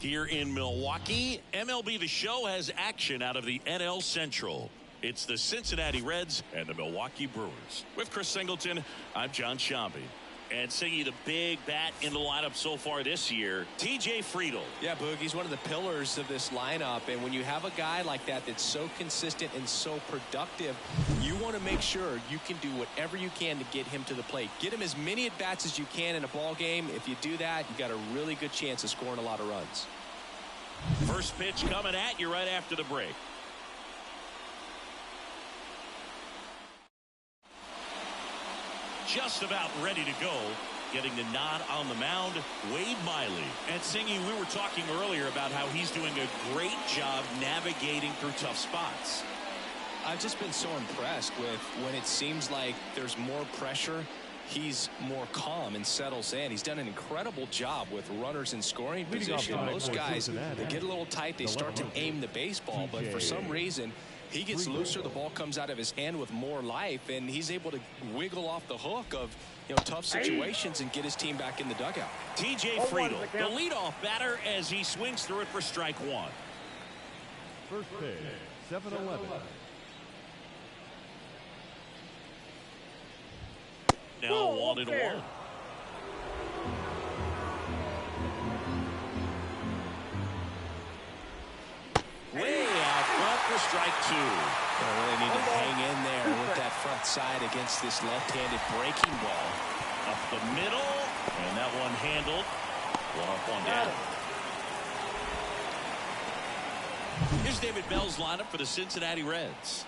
Here in Milwaukee, MLB The Show has action out of the NL Central. It's the Cincinnati Reds and the Milwaukee Brewers. With Chris Singleton, I'm John Shambi. And Singy, the big bat in the lineup so far this year, TJ Friedl. Yeah, Boog, he's one of the pillars of this lineup. And when you have a guy like that that's so consistent and so productive, you want to make sure you can do whatever you can to get him to the plate. Get him as many at-bats as you can in a ball game. If you do that, you got a really good chance of scoring a lot of runs. First pitch coming at you right after the break. Just about ready to go. Getting the nod on the mound, Wade Miley. And Singy, we were talking earlier about how he's doing a great job navigating through tough spots. I've just been so impressed with when it seems like there's more pressure, he's more calm and settles in. He's done an incredible job with runners in scoring position. Most guys, they get a little tight, they start to aim the baseball, but for some reason, he gets looser, the ball comes out of his hand with more life, and he's able to wiggle off the hook of tough situations and get his team back in the dugout. TJ Friedl, the leadoff batter, as he swings through it for strike one. First pitch, 7-11. Now 1-1. Way out front for strike two. They really need to hang in there with that front side against this left-handed breaking ball. Up the middle, and that one handled. One up, one down. Here's David Bell's lineup for the Cincinnati Reds.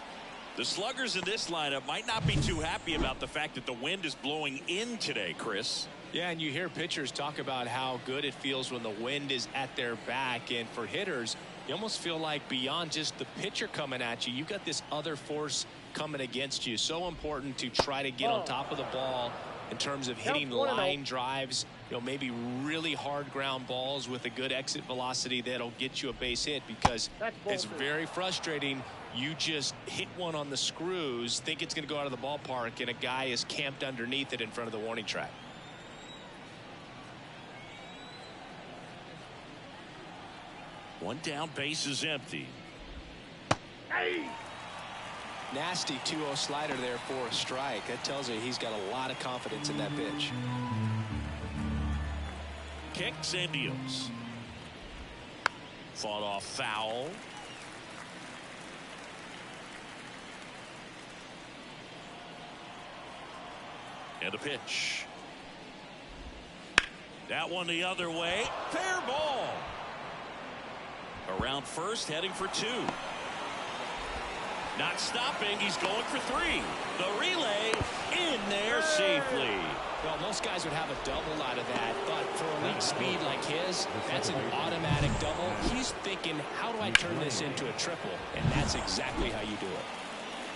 The sluggers in this lineup might not be too happy about the fact that the wind is blowing in today, Chris. Yeah, and you hear pitchers talk about how good it feels when the wind is at their back. And for hitters, you almost feel like beyond just the pitcher coming at you, you've got this other force coming against you. So important to try to get on top of the ball in terms of hitting line drives, maybe really hard ground balls with a good exit velocity that'll get you a base hit, because it's very frustrating. You just hit one on the screws, think it's going to go out of the ballpark, and a guy is camped underneath it in front of the warning track. One down, base is empty. Nasty 2-0 slider there for a strike. That tells you he's got a lot of confidence in that pitch. Kicks and deals. Fought off foul. And a pitch. That one the other way. Fair ball. Around first, heading for two. Not stopping, he's going for three. The relay in there safely. Well, most guys would have a double out of that, but for elite speed like his, that's an automatic double. He's thinking, how do I turn this into a triple? And that's exactly how you do it.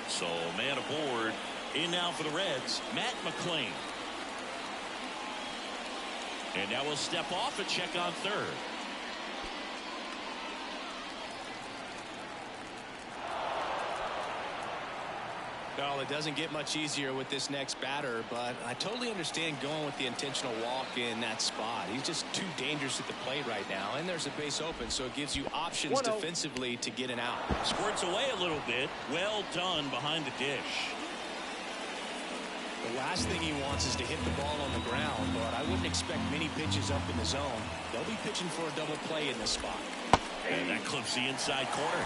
So, man aboard. In now for the Reds, Matt McClain. And now we'll step off and check on third. Well, it doesn't get much easier with this next batter, but I totally understand going with the intentional walk in that spot. He's just too dangerous at the plate right now, and there's a base open, so it gives you options defensively to get an out. Squirts away a little bit. Well done behind the dish. The last thing he wants is to hit the ball on the ground, but I wouldn't expect many pitches up in the zone. They'll be pitching for a double play in this spot. And that clips the inside corner.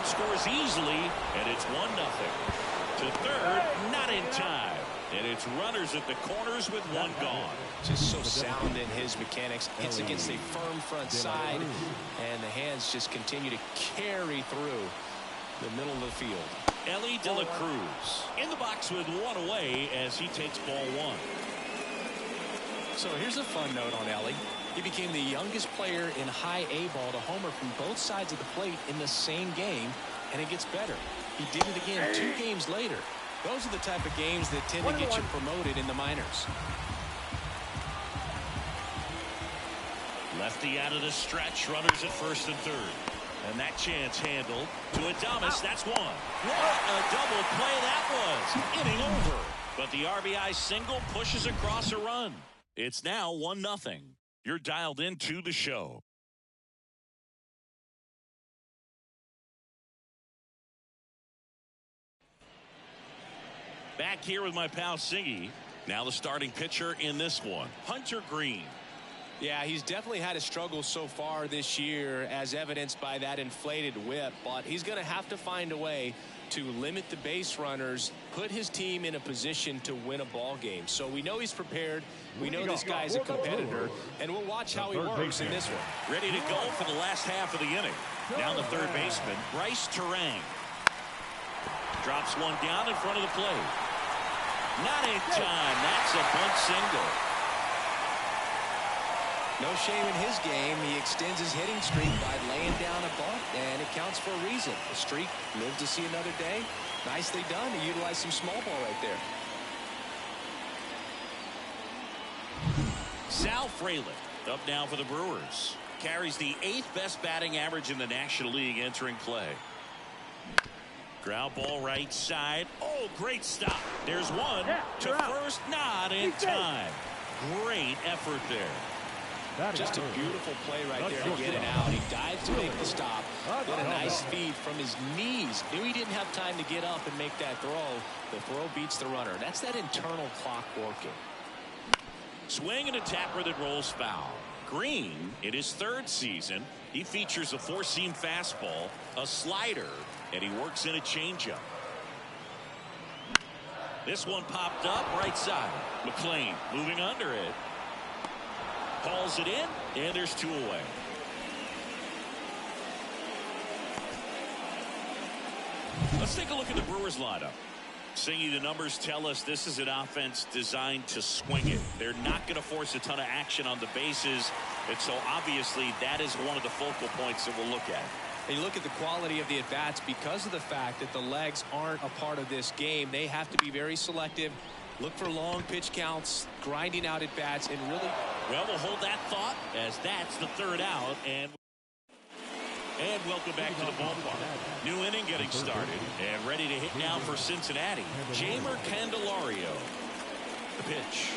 Scores easily, and it's 1-0. To third, not in time. And it's runners at the corners with one gone. Just so sound in his mechanics. Hits against a firm front side, and the hands just continue to carry through the middle of the field. Ellie De La Cruz in the box with one away as he takes ball one. So here's a fun note on Ellie. He became the youngest player in high A ball to homer from both sides of the plate in the same game, and it gets better. He did it again 2 games later. Those are the type of games that tend to get you promoted in the minors. Lefty out of the stretch, runners at first and third. And that chance handled to Adames. That's one. What a double play that was. Inning over. But the RBI single pushes across a run. It's now 1-0. You're dialed into the show. Back here with my pal Singy. Now the starting pitcher in this one, Hunter Green. Yeah, he's definitely had a struggle so far this year, as evidenced by that inflated whip, but he's going to have to find a way to limit the base runners, put his team in a position to win a ball game. So we know he's prepared. We know this guy's a competitor, and we'll watch how he works in this one. Ready to go for the last half of the inning. Now the third baseman, Bryce Terang. Drops one down in front of the plate. Not in time. That's a bunt single. No shame in his game. He extends his hitting streak by laying down a bunt, and it counts for a reason. The streak lived to see another day. Nicely done to utilize some small ball right there. Sal Frelick up now for the Brewers. Carries the 8th best batting average in the National League entering play. Ground ball right side. Oh, great stop. There's one to first, not in time. Great effort there. Just a beautiful play right there to get it out. He dives to make the stop. What a nice feed from his knees. Knew he didn't have time to get up and make that throw. The throw beats the runner. That's that internal clock working. Swing and a tapper that rolls foul. Green, in his 3rd season, he features a 4-seam fastball, a slider, and he works in a changeup. This one popped up right side. McLean moving under it. Calls it in, and there's 2 away. Let's take a look at the Brewers lineup. Singy, the numbers tell us this is an offense designed to swing it. They're not going to force a ton of action on the bases, and so obviously that is one of the focal points that we'll look at. And you look at the quality of the at-bats because of the fact that the legs aren't a part of this game. They have to be very selective, look for long pitch counts, grinding out at-bats, and really... Well, we'll hold that thought as that's the 3rd out, and welcome back to the ballpark. New inning getting started, and ready to hit now for Cincinnati, Jeimer Candelario. The pitch.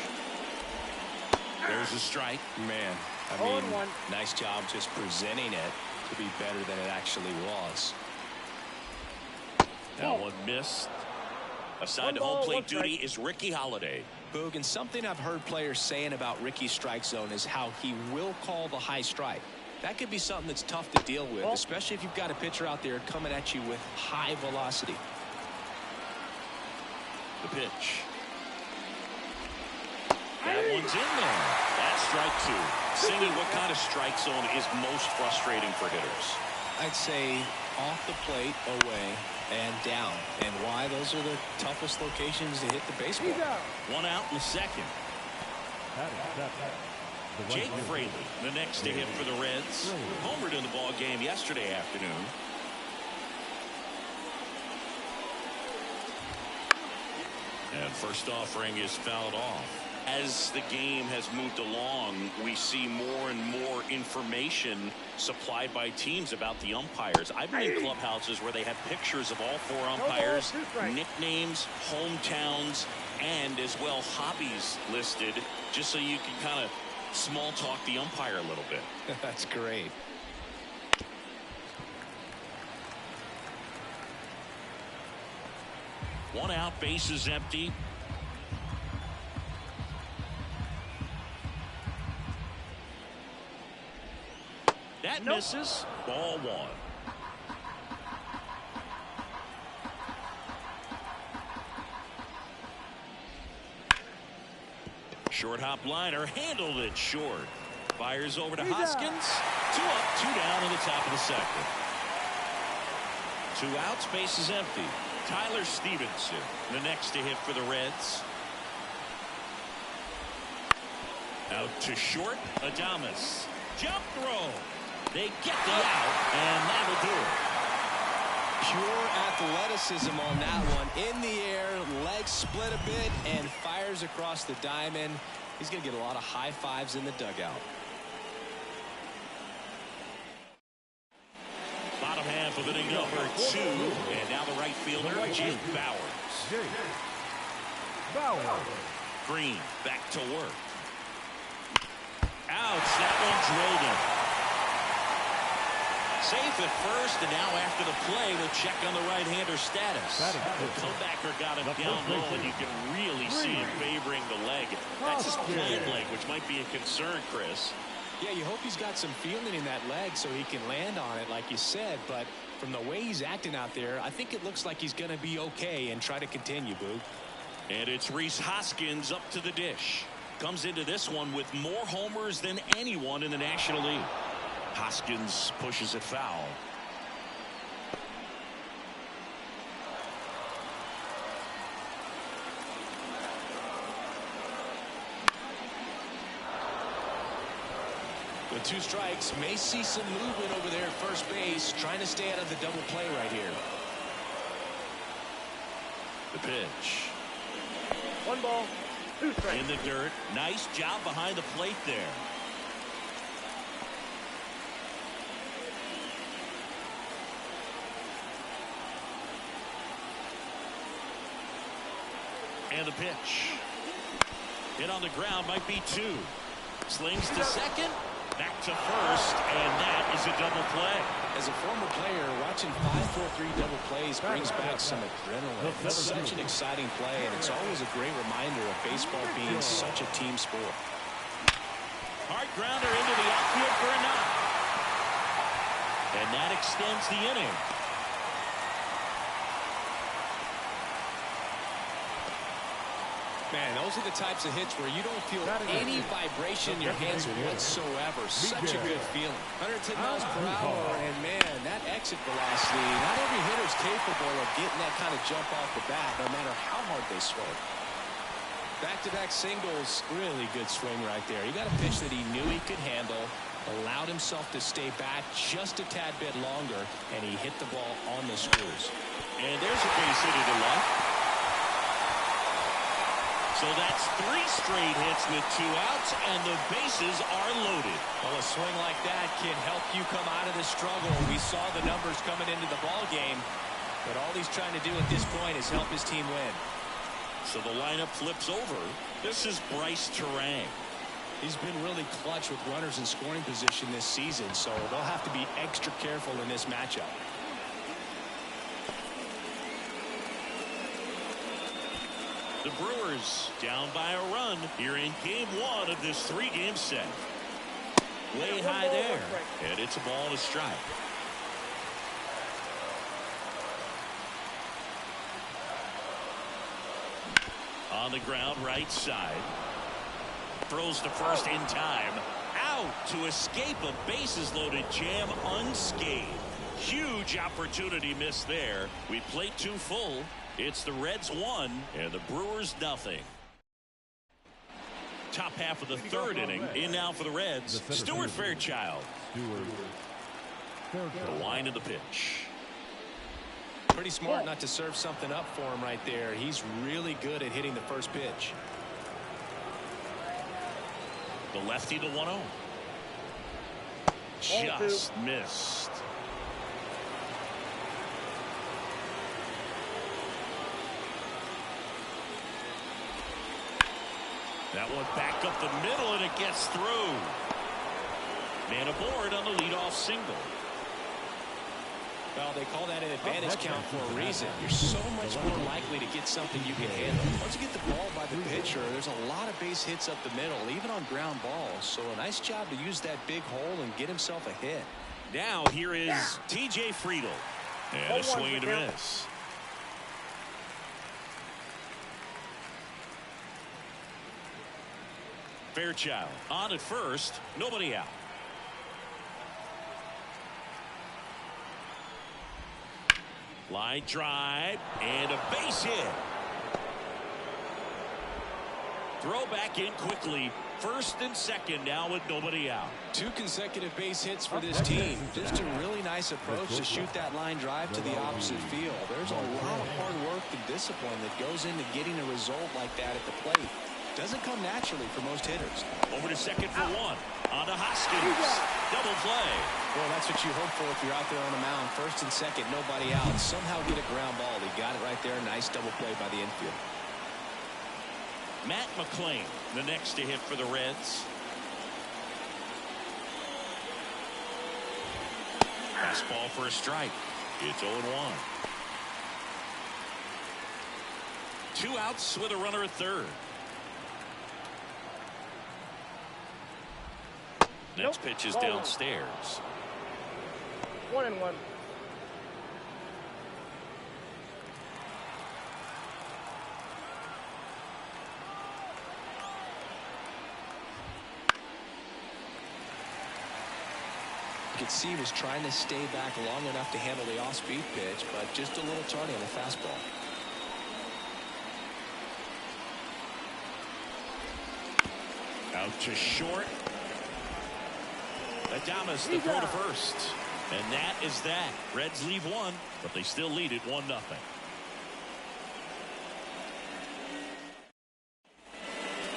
There's a strike. Man, I mean, nice job just presenting it to be better than it actually was. That one missed. Assigned to home plate duty is Ricky Holiday. Boog, and something I've heard players saying about Ricky's strike zone is how he will call the high strike. That could be something that's tough to deal with, especially if you've got a pitcher out there coming at you with high velocity. The pitch. That one's in there. That's strike 2. Singy, what kind of strike zone is most frustrating for hitters? I'd say off the plate, away, and down. And why? Those are the toughest locations to hit the baseball. 1 out in the 2nd. Jake Fraley, the next to hit for the Reds. Homered in the ball game yesterday afternoon. And first offering is fouled off. As the game has moved along, we see more and more information supplied by teams about the umpires. I've been in clubhouses where they have pictures of all 4 umpires, nicknames, hometowns, and as well hobbies listed, just so you can kind of small talk the umpire a little bit. That's great. One out, bases empty. That misses. Ball 1. Short hop liner, handled it short. Fires over to Hoskins. 2 up, 2 down in the top of the 2nd. 2 outs, bases empty. Tyler Stevenson, the next to hit for the Reds. Out to short, Adames. Jump throw. They get the out, and that'll do it. Pure athleticism on that one. In the air, legs split a bit, and fires across the diamond. He's going to get a lot of high fives in the dugout. bottom half of inning number 2. And now the right fielder, Jake Bauers. Green back to work. Outs. That one drilled him. Safe at first, and now after the play, we'll check on the right-hander status. The comebacker got him down low, and you can really see him favoring the leg. That's his plant leg, which might be a concern, Chris. Yeah, you hope he's got some feeling in that leg so he can land on it, like you said. But from the way he's acting out there, I think it looks like he's going to be okay and try to continue, Boo. And it's Rhys Hoskins up to the dish. Comes into this one with more homers than anyone in the National League. Hoskins pushes it foul. With 2 strikes, may see some movement over there at first base, trying to stay out of the double play right here. The pitch. 1 ball, 2 strikes. In the dirt. Nice job behind the plate there. And the pitch. Hit on the ground, might be 2. Slings to second, back to first, and that is a double play. As a former player, watching 5-4-3 double plays brings back some adrenaline. It's such an exciting play, and it's always a great reminder of baseball being such a team sport. Hard grounder into the outfield for a knock. And that extends the inning. Man, those are the types of hits where you don't feel any vibration in your hands whatsoever. Such a good feeling. 110 miles per hour, and man, that exit velocity, not every hitter's capable of getting that kind of jump off the bat, no matter how hard they swing. Back-to-back singles, really good swing right there. He got a pitch that he knew he could handle, allowed himself to stay back just a tad bit longer, and he hit the ball on the screws. And there's a base hit to the left. So that's 3 straight hits with 2 outs, and the bases are loaded. Well, a swing like that can help you come out of the struggle. We saw the numbers coming into the ball game, but all he's trying to do at this point is help his team win. So the lineup flips over. This is Bryce Terang. He's been really clutch with runners in scoring position this season, so they'll have to be extra careful in this matchup. The Brewers down by a run here in game 1 of this 3-game set. Way high there, and it's a ball and a strike. On the ground, right side. Throws to first in time. Out to escape a bases-loaded jam unscathed. Huge opportunity missed there. We played 2 full. It's the Reds 1 and the Brewers nothing. Top half of the 3rd inning. In now for the Reds, Stuart Fairchild. The line of the pitch. Pretty smart not to serve something up for him right there. He's really good at hitting the first pitch. The lefty, the 1-0. Just missed. That one back up the middle, and it gets through. Man aboard on the leadoff single. Well, they call that an advantage count for a reason. You're so much more likely to get something you can handle. Once you get the ball by the pitcher, there's a lot of base hits up the middle, even on ground balls. So a nice job to use that big hole and get himself a hit. Now here is TJ Friedl. And a swing and a miss. Fairchild on at first, nobody out. Line drive and a base hit. Throw back in quickly. First and second now with nobody out. 2 consecutive base hits for this team. Just a really nice approach to shoot that line drive to the opposite field. There's a lot of hard work and discipline that goes into getting a result like that at the plate. Doesn't come naturally for most hitters. Over to second for one. On to Hoskins. Double play. Well, that's what you hope for if you're out there on the mound. First and second, nobody out. Somehow get a ground ball. He got it right there. Nice double play by the infield. Matt McClain, the next to hit for the Reds. Fastball for a strike. It's 0-1. 2 outs with a runner at third. Next pitch is downstairs. 1-1. You could see he was trying to stay back long enough to handle the off-speed pitch, but just a little tardy on the fastball. Out to short. Adames, the throw to first. And that is that. Reds leave one, but they still lead it 1-0.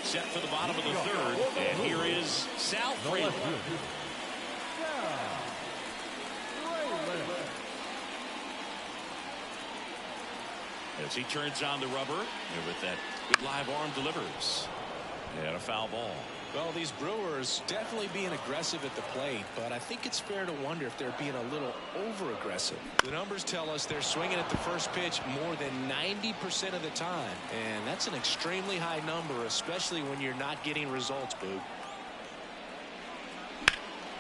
Set for the bottom of the third. And here is Sal Frelick. As he turns on the rubber, and with that good live arm delivers. And a foul ball. Well, these Brewers definitely being aggressive at the plate, but I think it's fair to wonder if they're being a little over-aggressive. The numbers tell us they're swinging at the first pitch more than 90% of the time, and that's an extremely high number, especially when you're not getting results, Boog.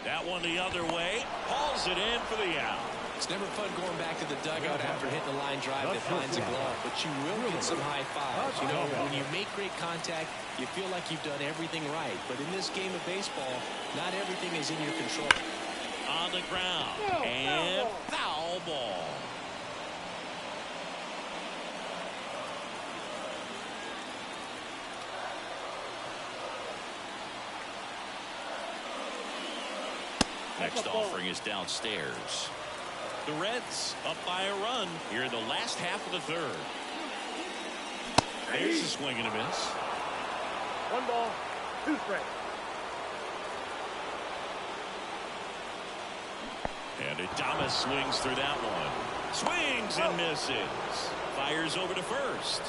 That one the other way. Hauls it in for the out. It's never fun going back to the dugout after hitting a line drive that finds a glove, but you will get some high fives. You know, when you make great contact, you feel like you've done everything right. But in this game of baseball, not everything is in your control. On the ground. And foul ball. Next offering is downstairs. The Reds up by a run here in the last half of the third. There's a swing and a miss. 1 ball, 2 strikes. And Adames swings through that one. Swings and misses. Fires over to first.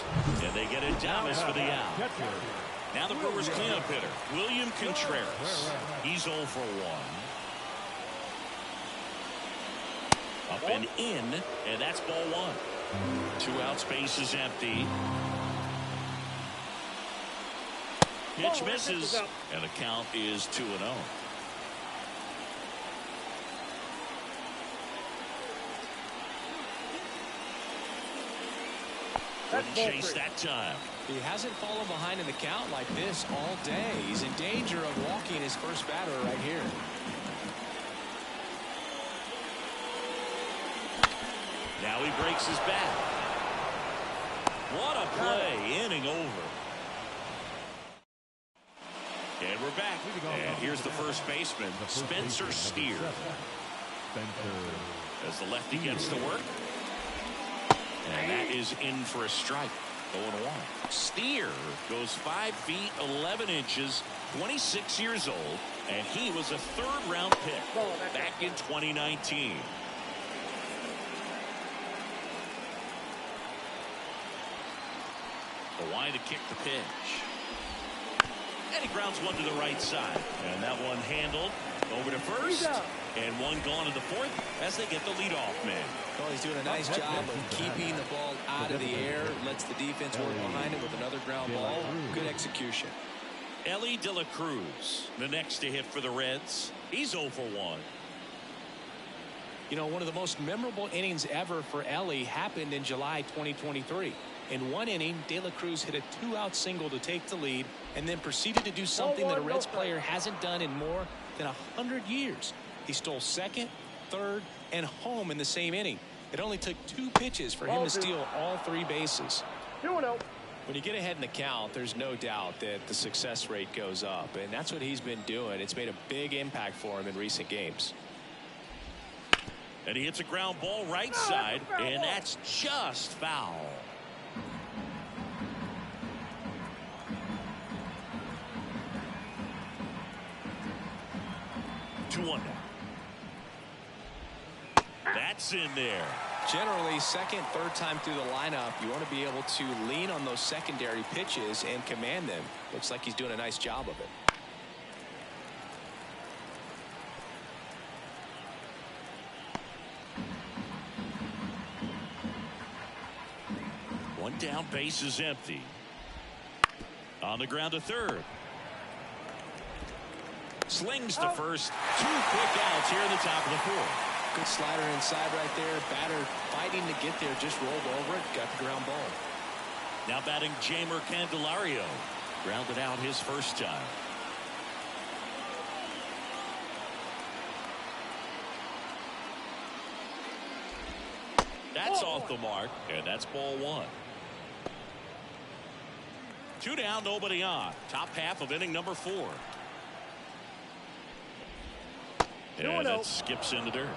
And they get Adames for the out. Now the Brewers cleanup hitter, William Contreras. He's 0 for 1. Up and in, and that's ball 1. 2 outs, base is empty. Pitch misses, and the count is 2-0. Couldn't chase that time. He hasn't fallen behind in the count like this all day. He's in danger of walking his first batter right here. Now he breaks his bat. What a play. Inning over. And we're back. And here's the first baseman, Spencer Steer. As the lefty gets to work. And that is in for a strike. 0-1. Steer goes 5 feet 11 inches, 26 years old, and he was a third-round pick back in 2019. Wide to kick the pitch. And he grounds one to the right side. And that one handled over to first. And one gone to the fourth as they get the leadoff man. Well, he's doing a nice job of keeping the ball out of the air. Lets the defense work behind it with another ground ball. Good execution. Elly De La Cruz, the next to hit for the Reds. He's 0 for 1. You know, one of the most memorable innings ever for Elly happened in July 2023. In one inning, De La Cruz hit a 2-out single to take the lead and then proceeded to do something that a Reds player hasn't done in more than 100 years. He stole second, third, and home in the same inning. It only took 2 pitches for him to steal all 3 bases. 2-0. When you get ahead in the count, there's no doubt that the success rate goes up, and that's what he's been doing. It's made a big impact for him in recent games. And he hits a ground ball right side, and that's just foul. 2-1 now. That's in there. Generally, second, third time through the lineup, you want to be able to lean on those secondary pitches and command them. Looks like he's doing a nice job of it. One down, base is empty. On the ground to third. Slings to first. 2 quick outs here in the top of the 4th. Good slider inside right there. Batter fighting to get there. Just rolled over it. Got the ground ball. Now batting Jeimer Candelario. Grounded out his first time. That's off the mark. And that's ball 1. 2 down, nobody on. Top half of inning number 4. And that skips in the dirt.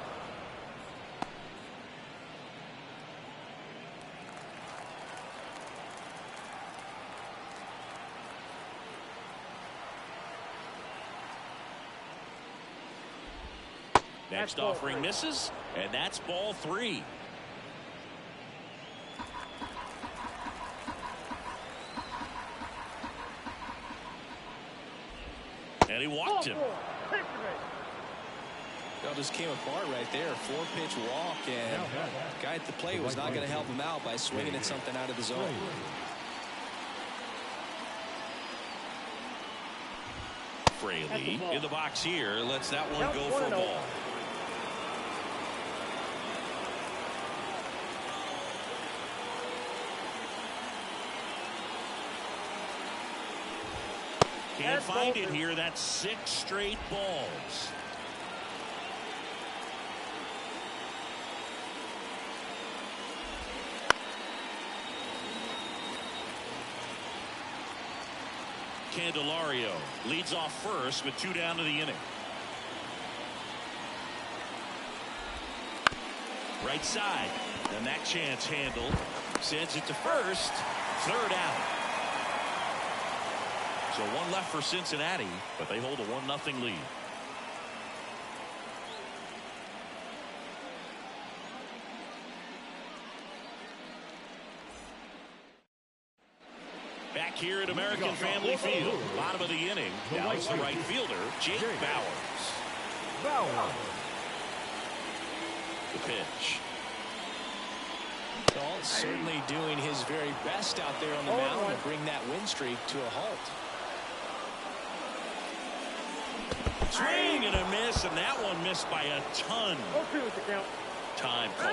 Next offering misses, and that's ball 3. And he walked him. Well, just came apart right there. 4-pitch walk, and the guy at the plate was not going to help him out by swinging at something out of the zone. Fraley in the box here. Lets that one go for a ball. Can't find it here. That's 6 straight balls. Candelario leads off first with 2 down to the inning. Right side, and that chance handled. Sends it to first. 3rd out. So 1 left for Cincinnati, but they hold a 1-0 lead. Back here at American Family Field, bottom of the inning. Now it's the right fielder, Jake Bauers. The pitch. Galt certainly doing his very best out there on the mound to bring that win streak to a halt. Swing and a miss, and that one missed by a ton. Time call.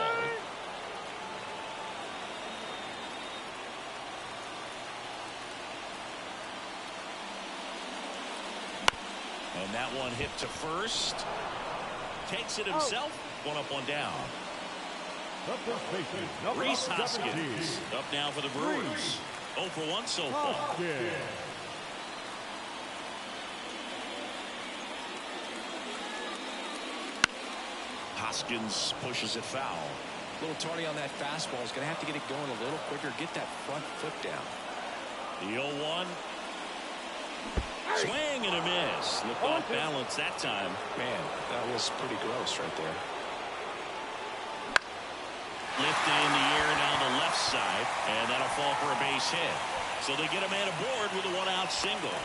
And that one hit to first. Takes it himself. 1 up, 1 down. Rhys Hoskins up now for the Brewers. 0 for 1 so far. Hoskins pushes it foul. A little tardy on that fastball. He's going to have to get it going a little quicker. Get that front foot down. The 0-1. Swing and a miss. Looked off balance that time. Man, that was pretty gross right there. Lifted in the air down the left side, and that'll fall for a base hit. So they get a man aboard with a 1-out single.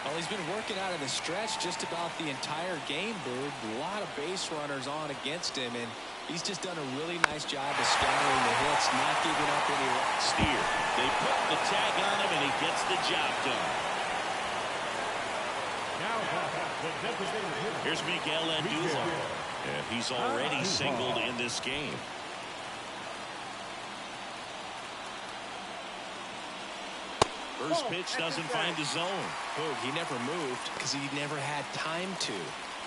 Well, he's been working out in the stretch just about the entire game, Bird. A lot of base runners on against him, and he's just done a really nice job of scattering the hits, not giving up any steer. They put the tag on him, and he gets the job done. Here's Miguel Andujar, and he's already singled in this game. First pitch doesn't find the zone. Boog, he never moved because he never had time to.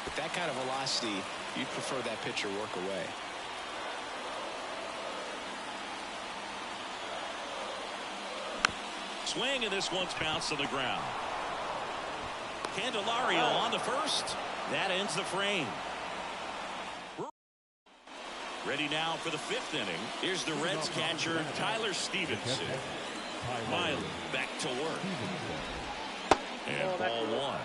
With that kind of velocity, you'd prefer that pitcher work away. Swing, and this one's bounced to the ground. Candelario on the first. That ends the frame. Ready now for the 5th inning. Here's the Reds catcher, Tyler Stevenson. Miley back to work. And ball 1.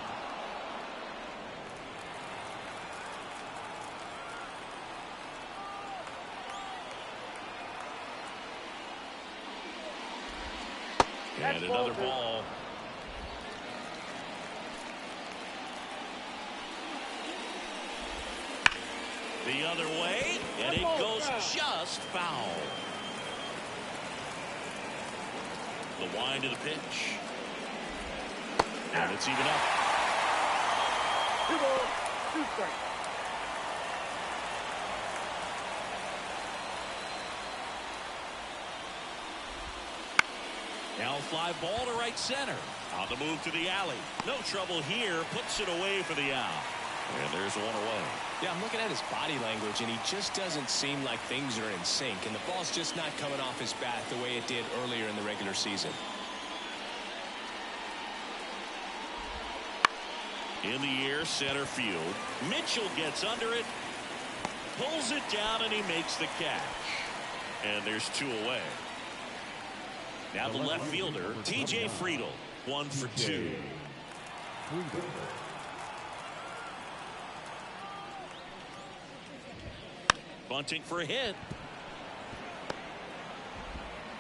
And another ball. The other way, and it goes just foul. The wind of the pitch. And it's even up. 2 balls, 2 strikes. Now fly ball to right center. On the move to the alley. No trouble here. Puts it away for the out. And there's one away. Yeah, I'm looking at his body language, and he just doesn't seem like things are in sync. And the ball's just not coming off his bat the way it did earlier in the regular season. In the air, center field. Mitchell gets under it. Pulls it down, and he makes the catch. And there's 2 away. Now the left fielder, T.J. Friedel, 1 for 2. Bunting for a hit.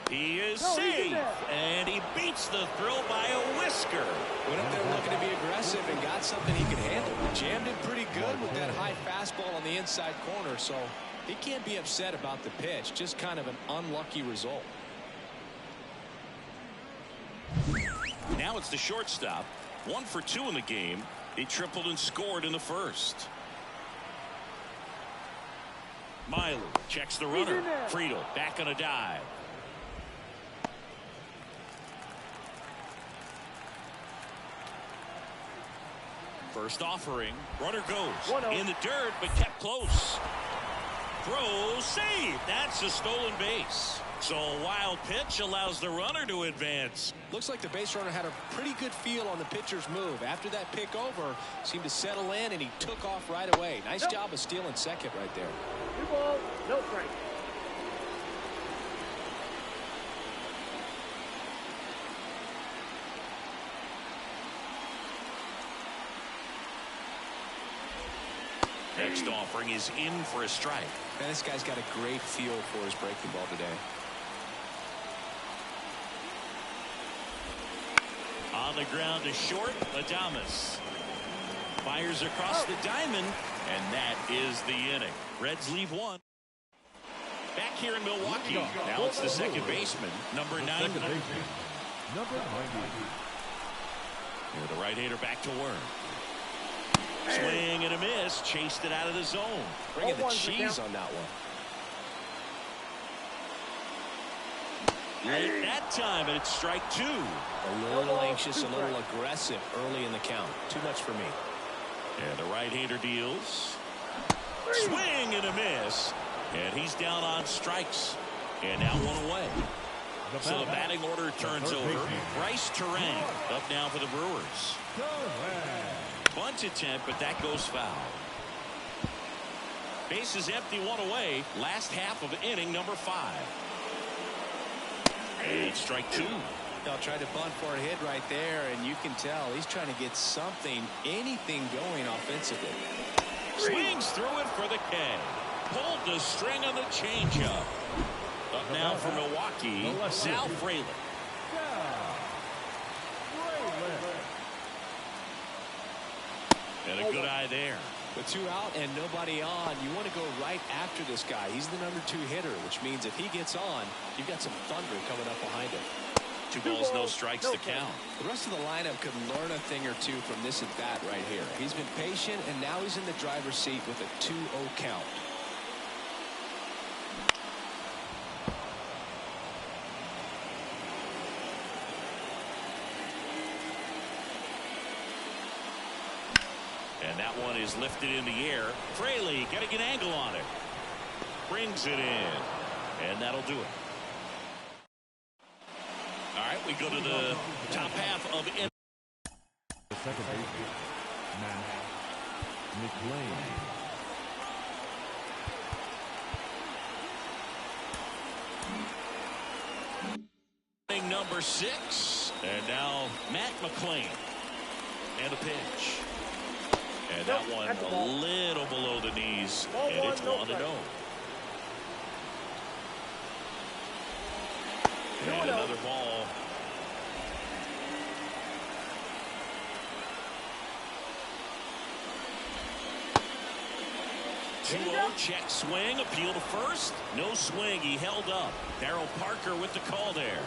He is safe, and he beats the throw by a whisker. Went up there looking to be aggressive and got something he could handle. Jammed it pretty good with that high fastball on the inside corner, so he can't be upset about the pitch. Just kind of an unlucky result. Now it's the shortstop. 1 for 2 in the game. He tripled and scored in the first. Miley checks the runner. Friedel back on a dive. First offering. Runner goes in the dirt, but kept close. Throw saved. That's a stolen base. So a wild pitch allows the runner to advance. Looks like the base runner had a pretty good feel on the pitcher's move. After that pick over, seemed to settle in, and he took off right away. Nice job of stealing second right there. 2 balls, no strikes. Next offering is in for a strike. Man, this guy's got a great feel for his breaking ball today. On the ground to short, Adames fires across the diamond, and that is the inning. Reds leave 1. Back here in Milwaukee, now it's the second baseman, number 90. Number 90. Here the right-hander back to work. Swing and a miss, chased it out of the zone. Bringing the cheese on that one. Late that time, and it's strike 2. A little anxious, a little aggressive early in the count. Too much for me. And the right-hander deals. Swing and a miss. And he's down on strikes. And now 1 away. So the batting order turns over. Bryce Terang up now for the Brewers. Bunt attempt, but that goes foul. Base is empty, 1 away. Last half of inning number 5. And strike 2. They'll try to bunt for a hit right there, and you can tell he's trying to get something, anything going offensively. Swings through it for the K. Pulled the string on the changeup. Up now for Milwaukee, Sal Frelick. And a good eye there. With 2 out and nobody on, you want to go right after this guy. He's the number 2 hitter, which means if he gets on, you've got some thunder coming up behind him. 2 balls, no strikes to count. The rest of the lineup could learn a thing or two from this at bat right here. He's been patient, and now he's in the driver's seat with a 2-0 count. And that one is lifted in the air. Fraley got to get an angle on it. Brings it in. And that'll do it. All right, we go to the top half of it. The second baseman, Matt McLean. Number 6. And now Matt McLean. And a pitch. And that one a little below the knees. And it's 1-0. And another ball. 2-0, check swing, appeal to first. No swing, he held up. Darryl Parker with the call there.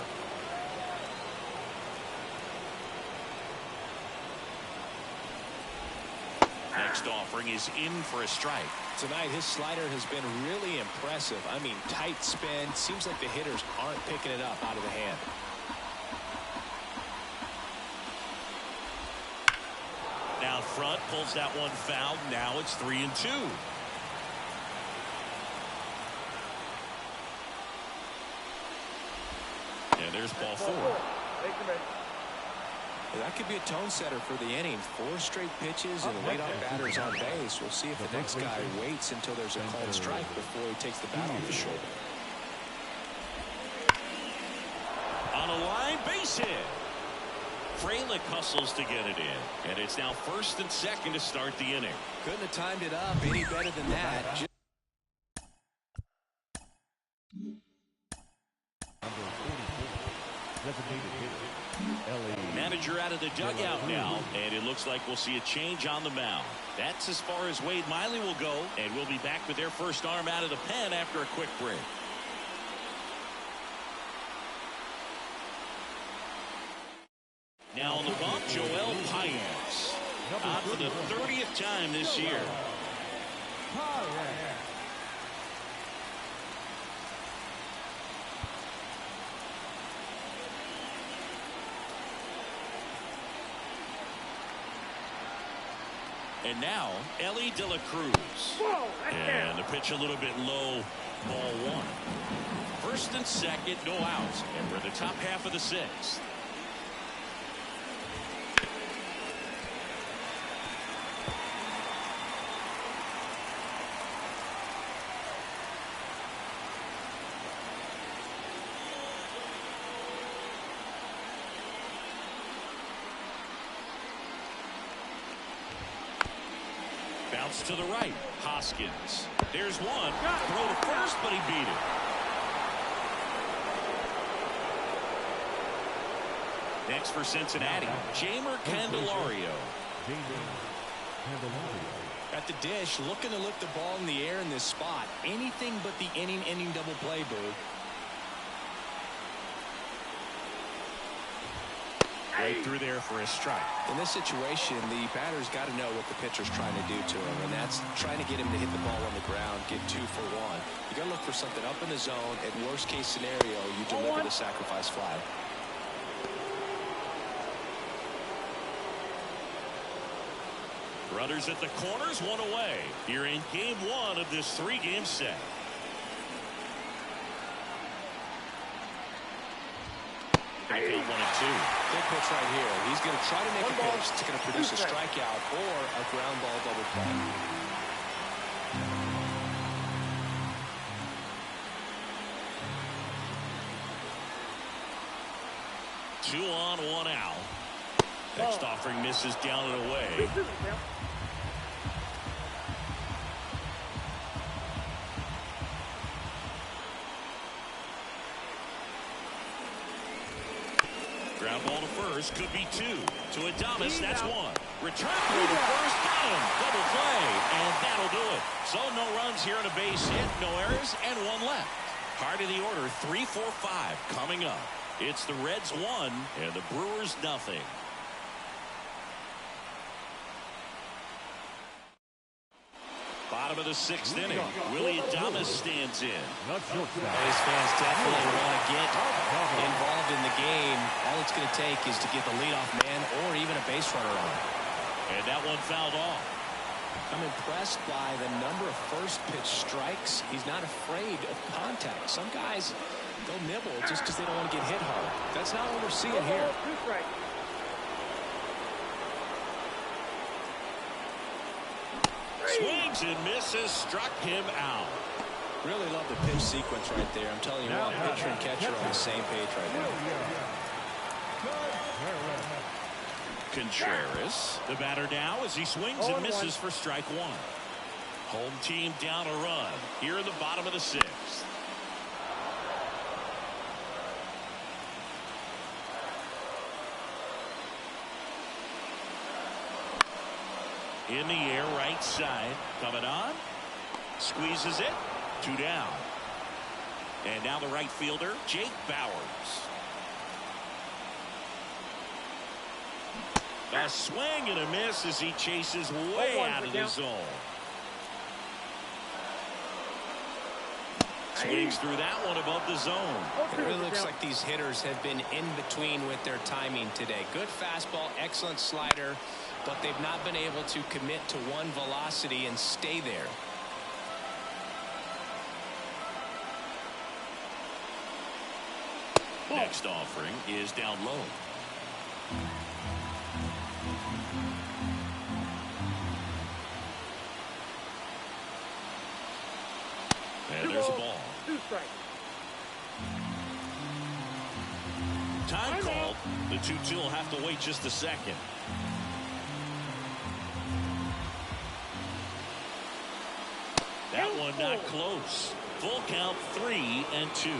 Next offering is in for a strike. Tonight, his slider has been really impressive. I mean, tight spin. Seems like the hitters aren't picking it up out of the hand. Down front, pulls that one foul. Now it's 3-2. And there's ball 4. That could be a tone setter for the inning. 4 straight pitches and leadoff batters on base. We'll see if the next guy waits until there's a called strike before he takes the bat off the shoulder. On a line, base hit. Frelick hustles to get it in. And it's now first and second to start the inning. Couldn't have timed it up any better than that. Manager out of the dugout now, and it looks like we'll see a change on the mound. That's as far as Wade Miley will go, and we'll be back with their first arm out of the pen after a quick break. Now on the bump, Joel Paynes. On for the 30th time this year. And now, Ellie De La Cruz. And the pitch a little bit low, ball 1. First and second, no outs. And we're in the top half of the 6th. Bounce to the right. Hoskins. There's one. Throw to first, but he beat it. Next for Cincinnati, Jeimer Candelario. At the dish, looking to lift the ball in the air in this spot. Anything but the inning double play, Boo. Right through there for a strike. In this situation, the batter's got to know what the pitcher's trying to do to him, and that's trying to get him to hit the ball on the ground, get 2 for 1. You got to look for something up in the zone. At worst case scenario, you deliver the sacrifice fly. Runners at the corners, 1 away. Here in game 1 of this 3-game set. Big 1-2. Big pitch right here. He's going to try to make a pitch that's going to produce a strikeout or a ground ball double play. Two on, 1 out. Next offering misses down and away. Ground ball to first, could be 2. To Adames, that's 1. Return through to first, got him. Double play, and that'll do it. So no runs here on a base hit, no errors, and 1 left. Heart of the order, 3, 4, 5 coming up. It's the Reds 1 and the Brewers nothing. Bottom of the 6th inning. Willie Adames stands in. These fans definitely want to get involved in the game. All it's going to take is to get the leadoff man or even a base runner on. And that one fouled off. I'm impressed by the number of first pitch strikes. He's not afraid of contact. Some guys, they'll nibble just because they don't want to get hit hard. That's not what we're seeing here. Swings and misses, struck him out. Really love the pitch sequence right there. I'm telling you what, pitcher and catcher are on the same page right now. Contreras, the batter now as he swings and misses for strike 1. Home team down a run here in the bottom of the 6th. In the air, right side, coming on. Squeezes it. 2 down. And now the right fielder, Jake Bowers. A swing and a miss as he chases way out of the zone. Swings through that one above the zone. It really looks like these hitters have been in between with their timing today. Good fastball, excellent slider, but they've not been able to commit to one velocity and stay there. Next offering is down low. And there's a ball. 2 strikes. Time called. The 2-2 will have to wait just a second. That one not close. Full count, 3-2.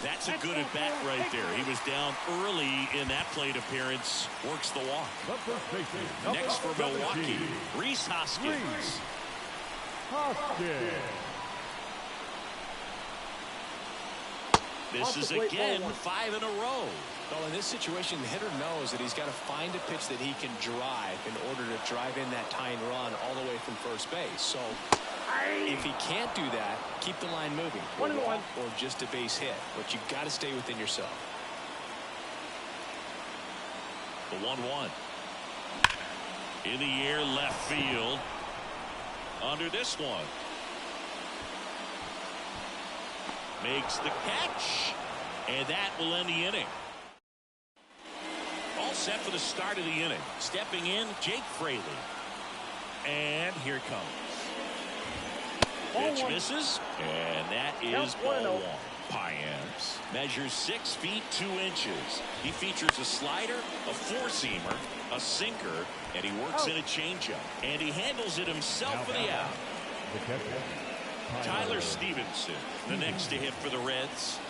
That's a good at-bat right there. He was down early in that plate appearance. Works the walk. Next for Milwaukee, Rhys Hoskins. This is again 5 in a row. Well, in this situation, the hitter knows that he's got to find a pitch that he can drive in order to drive in that tying run all the way from first base. So if he can't do that, keep the line moving. Or just a base hit. But you've got to stay within yourself. The 1-1. In the air, left field. Under this one. Makes the catch. And that will end the inning. All set for the start of the inning. Stepping in, Jake Fraley. And here comes. Pitch misses, and that is ball 1. Payams measures 6 feet 2 inches. He features a slider, a 4-seamer, a sinker, and he works in a changeup. And he handles it himself for the out. Tyler Stevenson, the next to hit for the Reds.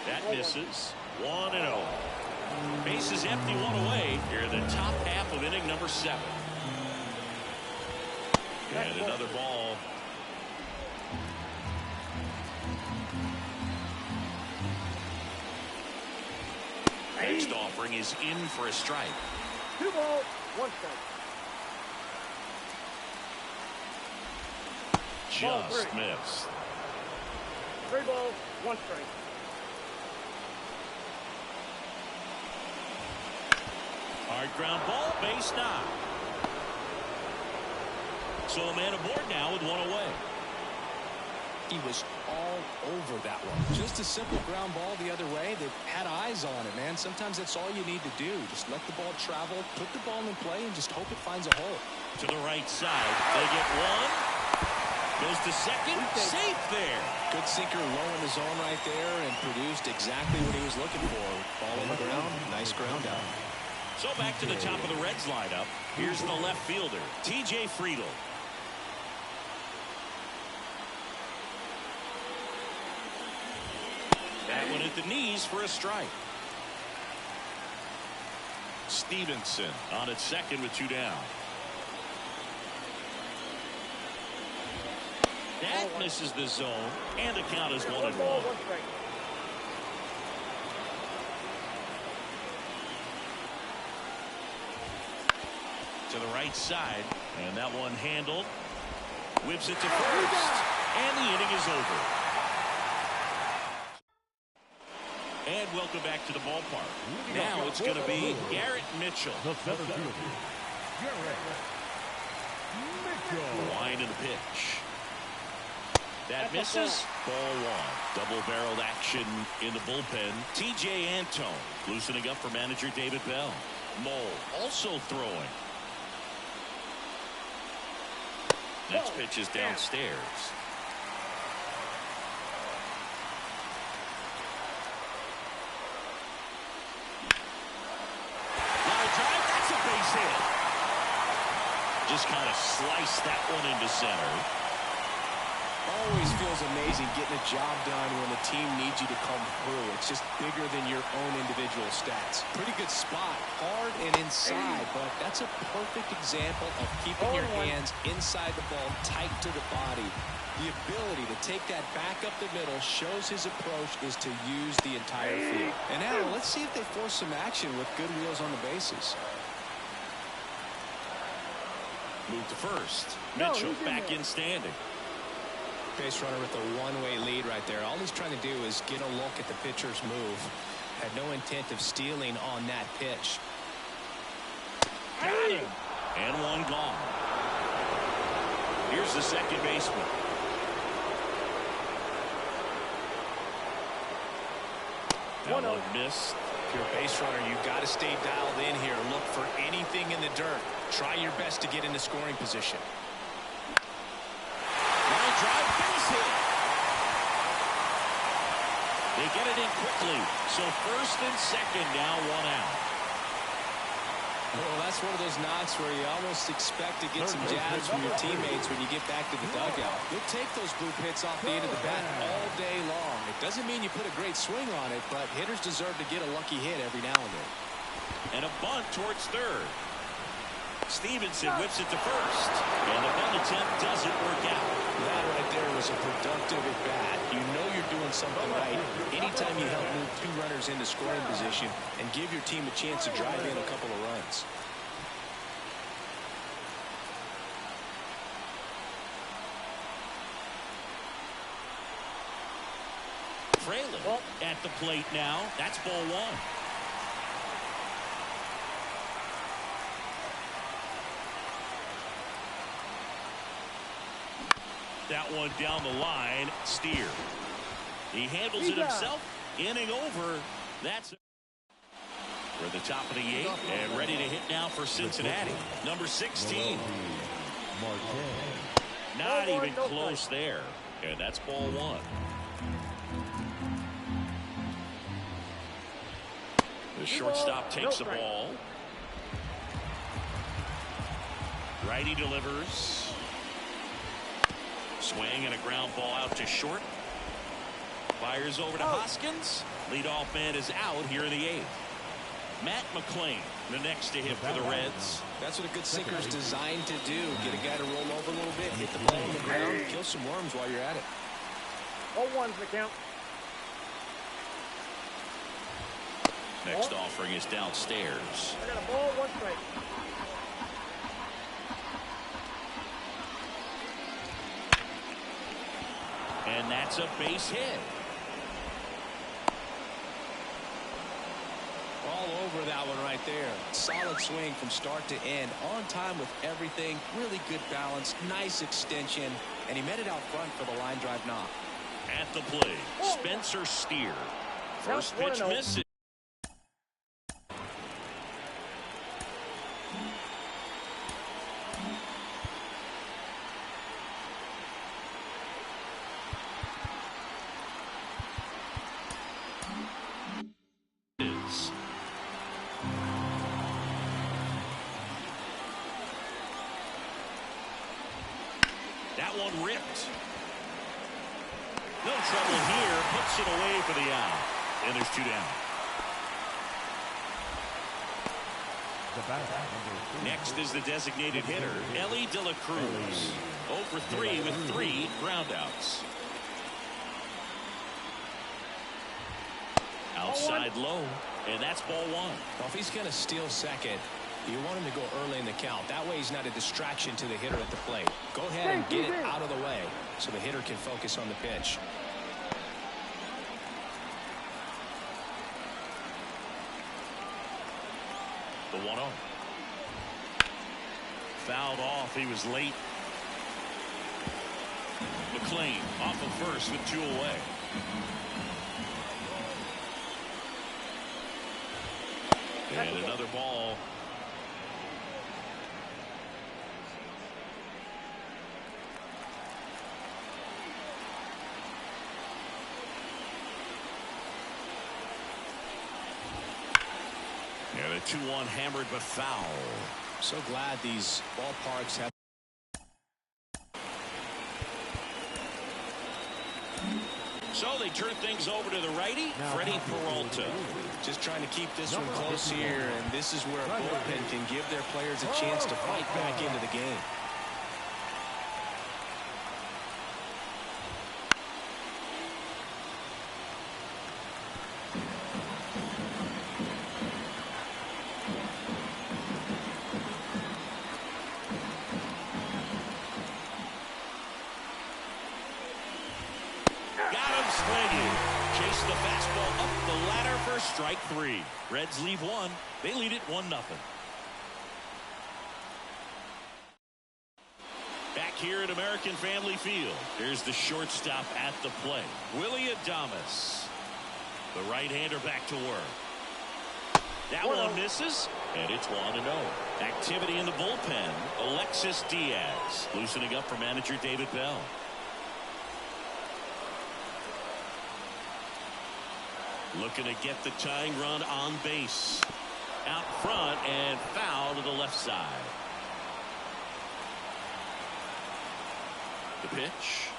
That misses. 1-0. Bases empty, 1 away. Here in the top half of inning number 7. And another ball. Next offering is in for a strike. 2 balls, 1 strike. Just missed. 3 balls, 1 strike. Hard ground ball, base knock. So a man aboard now with 1 away. He was all over that one. Just a simple ground ball the other way. They've had eyes on it, man. Sometimes that's all you need to do. Just let the ball travel, put the ball in play, and just hope it finds a hole. To the right side. They get 1. Goes to second. Safe there. Good sinker low in the zone right there and produced exactly what he was looking for. Ball on the ground. Nice ground out. So back to the top of the Reds lineup. Here's the left fielder, T.J. Friedl. That one at the knees for a strike. Stevenson on at second with 2 down. That misses the zone, and the count is 1-1. To the right side, and that one handled. Whips it to first, and the inning is over. And welcome back to the ballpark. Now it's going to be Garrett Mitchell. The center fielder, Garrett Mitchell. Line in the pitch. That misses. Ball 1. Double-barreled action in the bullpen. T.J. Antone loosening up for manager David Bell. Mole also throwing. Next pitch is downstairs. Line drive. That's a base hit. Just kind of sliced that one into center. Always feels amazing getting a job done when the team needs you to come through. It's just bigger than your own individual stats. Pretty good spot, hard and inside, but that's a perfect example of keeping your hands inside the ball, tight to the body. The ability to take that back up the middle shows his approach is to use the entire field. And now let's see if they force some action with good wheels on the bases. Move to first. Mitchell back in standing. Base runner with a one-way lead right there. All he's trying to do is get a look at the pitcher's move. Had no intent of stealing on that pitch. Got him. And one gone. Here's the second baseman. That one missed. If you're a base runner, you've got to stay dialed in here. Look for anything in the dirt. Try your best to get into scoring position. Line drive, base hit. They get it in quickly. So first and second, now one out. Well, that's one of those knocks where you almost expect to get some jabs from your teammates when you get back to the dugout. You'll take those blue hits off the end of the bat all day long. It doesn't mean you put a great swing on it, but hitters deserve to get a lucky hit every now and then. And a bunt towards third. Stevenson whips it to first. And the bunt attempt doesn't work out. That right there was a productive at bat. You know you're doing something right anytime you help move two runners into scoring position and give your team a chance to drive in a couple of runs. Fraley at the plate now. That's ball one. That one down the line. Steer. He handles it himself. Inning over. That's we're at the top of the eighth and ready to hit now for Cincinnati. Number 16. Not even close there. And that's ball one. The shortstop takes the ball. Righty delivers. Swing and a ground ball out to short. Fires over to Hoskins. Leadoff man is out here in the eighth. Matt McClain, the next to hit for the Reds. That's what a good sinker is designed to do. Get a guy to roll over a little bit, hit the ball on the ground, kill some worms while you're at it. 0-1's the count. Next offering is downstairs. I got a ball, one strike. And that's a base hit. All over that one right there. Solid swing from start to end. On time with everything. Really good balance. Nice extension. And he met it out front for the line drive knock. At the plate, Spencer Steer. First pitch misses. That one ripped. No trouble here. Puts it away for the out. And there's two down. Next is the designated hitter, Ellie De La Cruz. 0 for 3 with 3 groundouts. Outside low. And that's ball one. Well, if he's going to steal second, you want him to go early in the count. That way he's not a distraction to the hitter at the plate. Go ahead and get it out of the way so the hitter can focus on the pitch. The 1-0. Fouled off. He was late. McClain off of first with 2 away. And another ball. And a 2-1 hammered but foul. So glad these ballparks have they turn things over to the righty, Freddie Peralta. Just trying to keep this one close here, and this is where a bullpen can give their players a chance to fight back into the game. Chase the fastball up the ladder for strike 3. Reds leave one. They lead it 1-0. Back here at American Family Field, there's the shortstop at the plate, Willie Adames. The right-hander back to work. That one misses, and it's 1-0. Activity in the bullpen. Alexis Diaz loosening up for manager David Bell. Looking to get the tying run on base. Out front and foul to the left side. The pitch.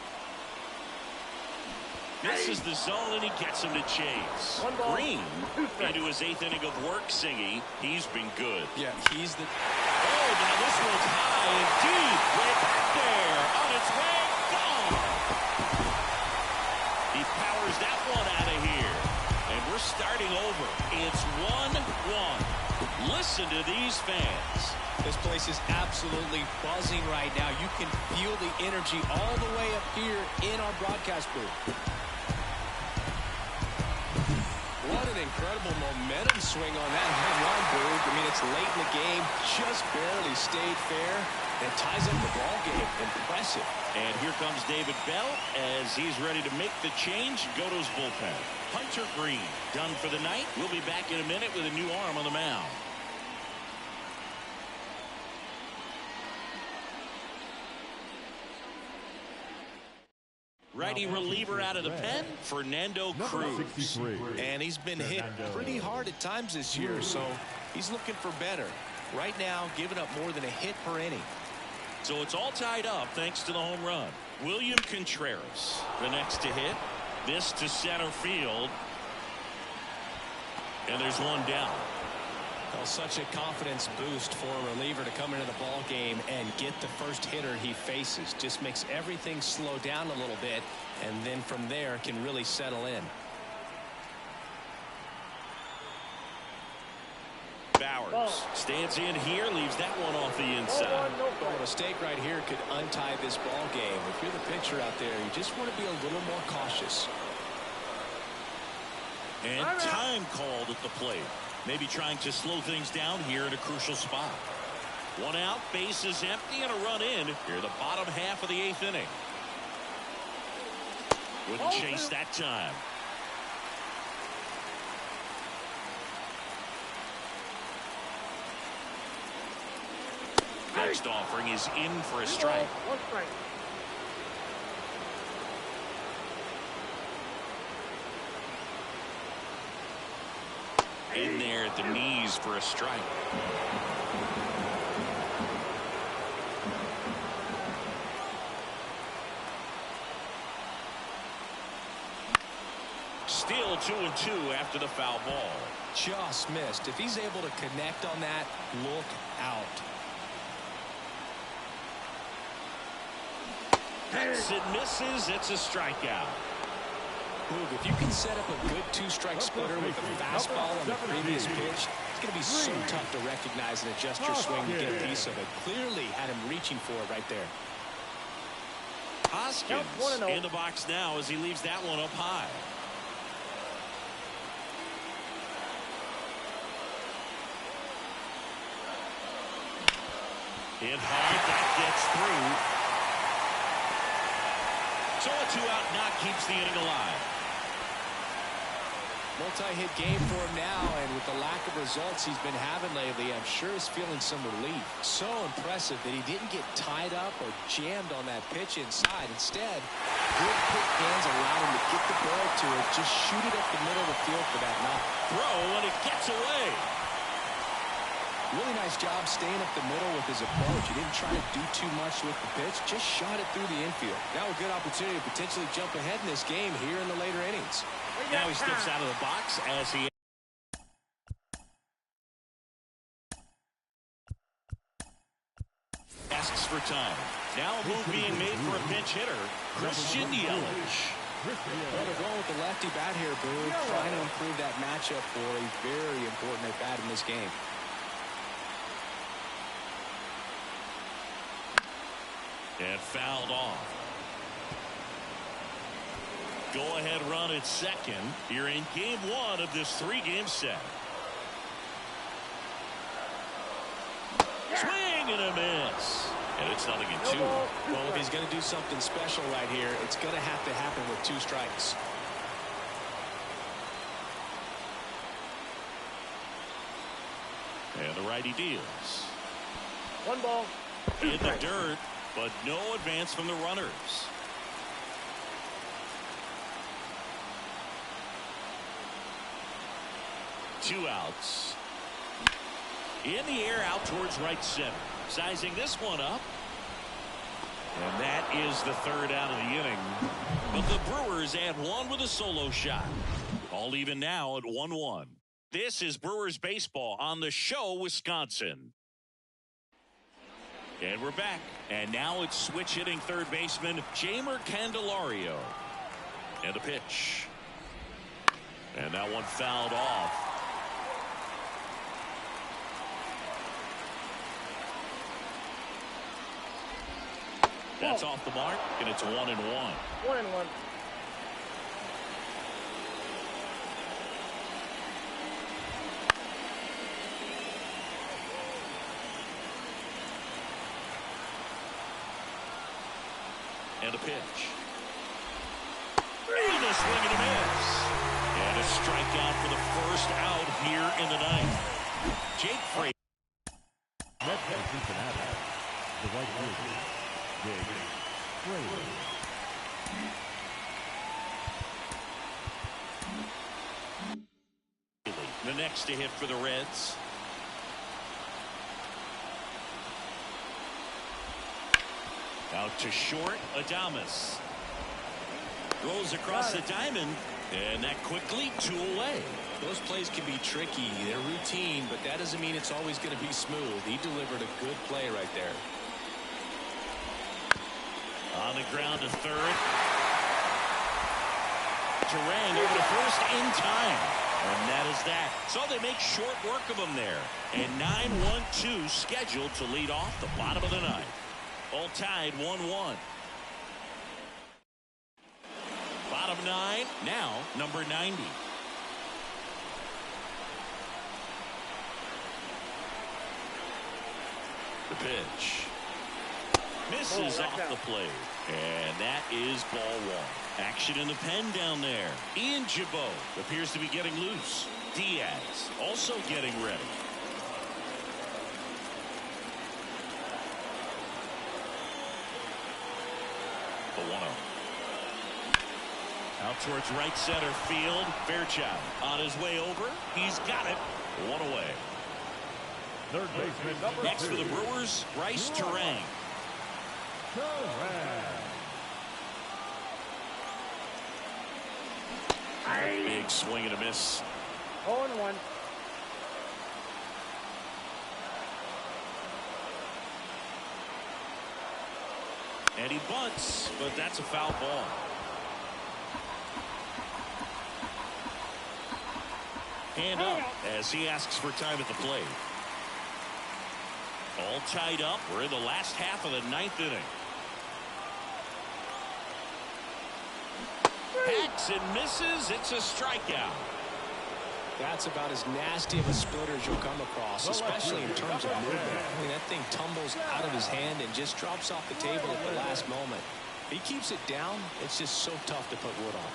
Misses the zone and he gets him to chase. Green into his 8th inning of work, Singy. He's been good. Yeah, he's the... Oh, now this one's high and deep. Way back there. On its way. Gone. He powers that one out of here. And we're starting over. It's 1-1. Listen to these fans. This place is absolutely buzzing right now. You can feel the energy all the way up here in our broadcast booth. What an incredible momentum swing on that home run, Boog. I mean, it's late in the game, just barely stayed fair, and ties up the ball game. Impressive. And here comes David Bell as he's ready to make the change and go to his bullpen. Hunter Green done for the night. We'll be back in a minute with a new arm on the mound. Righty reliever out of the pen, Fernando Cruz. And he's been hit pretty hard at times this year, so he's looking for better. Right now, giving up more than a hit per inning. So it's all tied up thanks to the home run. William Contreras, the next to hit. This to center field. And there's one down. Well, such a confidence boost for a reliever to come into the ball game and get the first hitter he faces. Just makes everything slow down a little bit, and then from there can really settle in. Bowers stands in here, leaves that one off the inside. Well, a mistake right here could untie this ball game. If you're the pitcher out there, you just want to be a little more cautious. And time called at the plate. Maybe trying to slow things down here in a crucial spot. One out, base is empty, and a run in here the bottom half of the 8th inning. Wouldn't chase that time. Next offering is in for a strike. One strike. In there at the knees for a strike. Still 2-2 after the foul ball. Just missed. If he's able to connect on that, look out. Hits it, misses. It's a strikeout. If you can set up a good two-strike splitter with a fastball on the previous pitch, it's going to be so tough to recognize and adjust your swing to get a piece of it. Clearly had him reaching for it right there. Hoskins in the box now as he leaves that one up high. Hit hard, that gets through. So a 2-out knock keeps the inning alive. Multi-hit game for him now, and with the lack of results he's been having lately, I'm sure he's feeling some relief. So impressive that he didn't get tied up or jammed on that pitch inside. Instead, good quick hands allowed him to get the ball to it, just shoot it up the middle of the field for that knock. Throw, and it gets away. Really nice job staying up the middle with his approach. He didn't try to do too much with the pitch, just shot it through the infield. Now a good opportunity to potentially jump ahead in this game here in the later innings. Now he steps out of the box as he asks for time. Now a move being made for a pinch hitter, Christian Yelich. Well, they're going with the lefty bat here, Boo. Trying to improve that matchup for a very important at bat in this game. And fouled off. Go-ahead run at second. You're in game one of this three-game set. Swing and a miss. And it's nothing in two. Well, if he's going to do something special right here, it's going to have to happen with 2 strikes. And the righty deals. 1 ball. In the dirt, but no advance from the runners. Two outs. In the air out towards right center. Sizing this one up. And that is the 3rd out of the inning. But the Brewers add one with a solo shot. All even now at 1-1. This is Brewers baseball on the show, Wisconsin. And we're back. And now it's switch hitting third baseman Jeimer Candelario. And a pitch. And that one fouled off. That's off the mark, and it's 1-1. 1-1. And a pitch. And a swing and a miss. And a strikeout for the first out here in the ninth. Jake Frazier. Mets of Cincinnati. The right fielder, Jake Frazier. The next to hit for the Reds. Out to short, Adames. Rolls across the diamond, and that quickly 2 away. Those plays can be tricky. They're routine, but that doesn't mean it's always going to be smooth. He delivered a good play right there. On the ground to third. Terang over to first in time. And that is that. So they make short work of him there. And 9-1-2 scheduled to lead off the bottom of the ninth. All tied 1-1. Bottom 9, now number 90. The pitch. Misses off the plate. And that is ball 1. Action in the pen down there. Ian Jabot appears to be getting loose. Diaz also getting ready. The 1-0. Out towards right center field. Fairchild on his way over. He's got it. 1 away. Third baseman number Next 2. for the Brewers, Bryce Terang. Big swing and a miss. 0-1. And he bunts, but that's a foul ball. Hand up as he asks for time at the plate. All tied up. We're in the last half of the ninth inning. Hacks and misses. It's a strikeout. That's about as nasty of a splitter as you'll come across, especially in terms of movement. I mean, that thing tumbles out of his hand and just drops off the table at the last moment. If he keeps it down, it's just so tough to put wood on.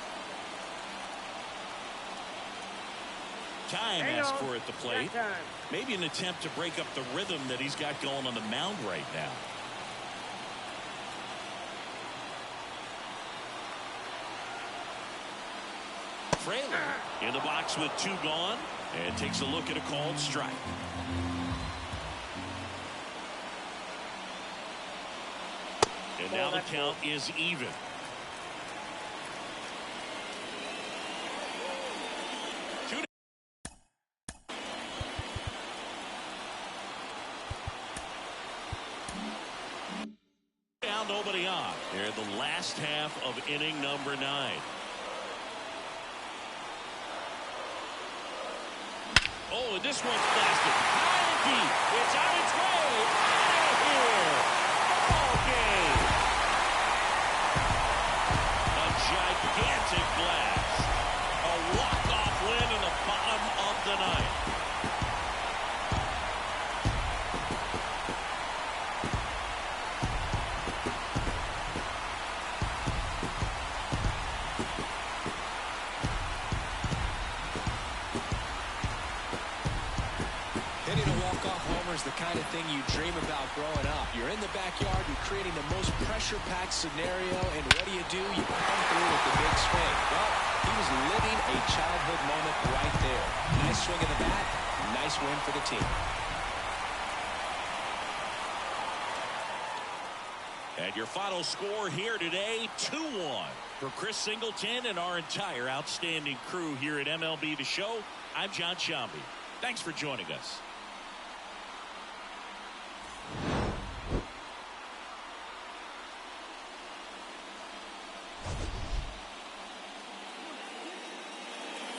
Time asked for at the plate. Maybe an attempt to break up the rhythm that he's got going on the mound right now. Fraley in the box with 2 gone and takes a look at a called strike. And now the count is even. Down, nobody on. They're in the last half of inning number 9. Oh, and this one's blasted. High and deep. It's on its way. Out of here. Ball game. A gigantic blast. A walk-off win in the bottom of the 9th. The kind of thing you dream about growing up. You're in the backyard, you're creating the most pressure-packed scenario, and what do? You come through with the big swing. Well, he was living a childhood moment right there. Nice swing of the bat, nice win for the team. And your final score here today, 2-1. For Chris Singleton and our entire outstanding crew here at MLB The Show, I'm John Shambi. Thanks for joining us.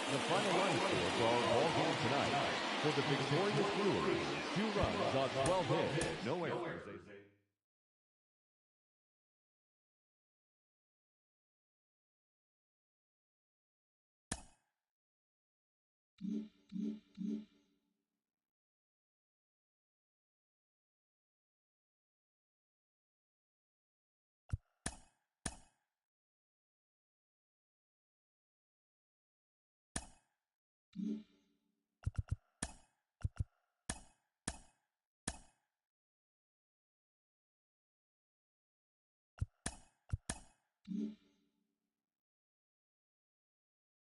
The final line score for our ball game tonight. For the victorious Brewers, 2 runs on 12 hits, no errors.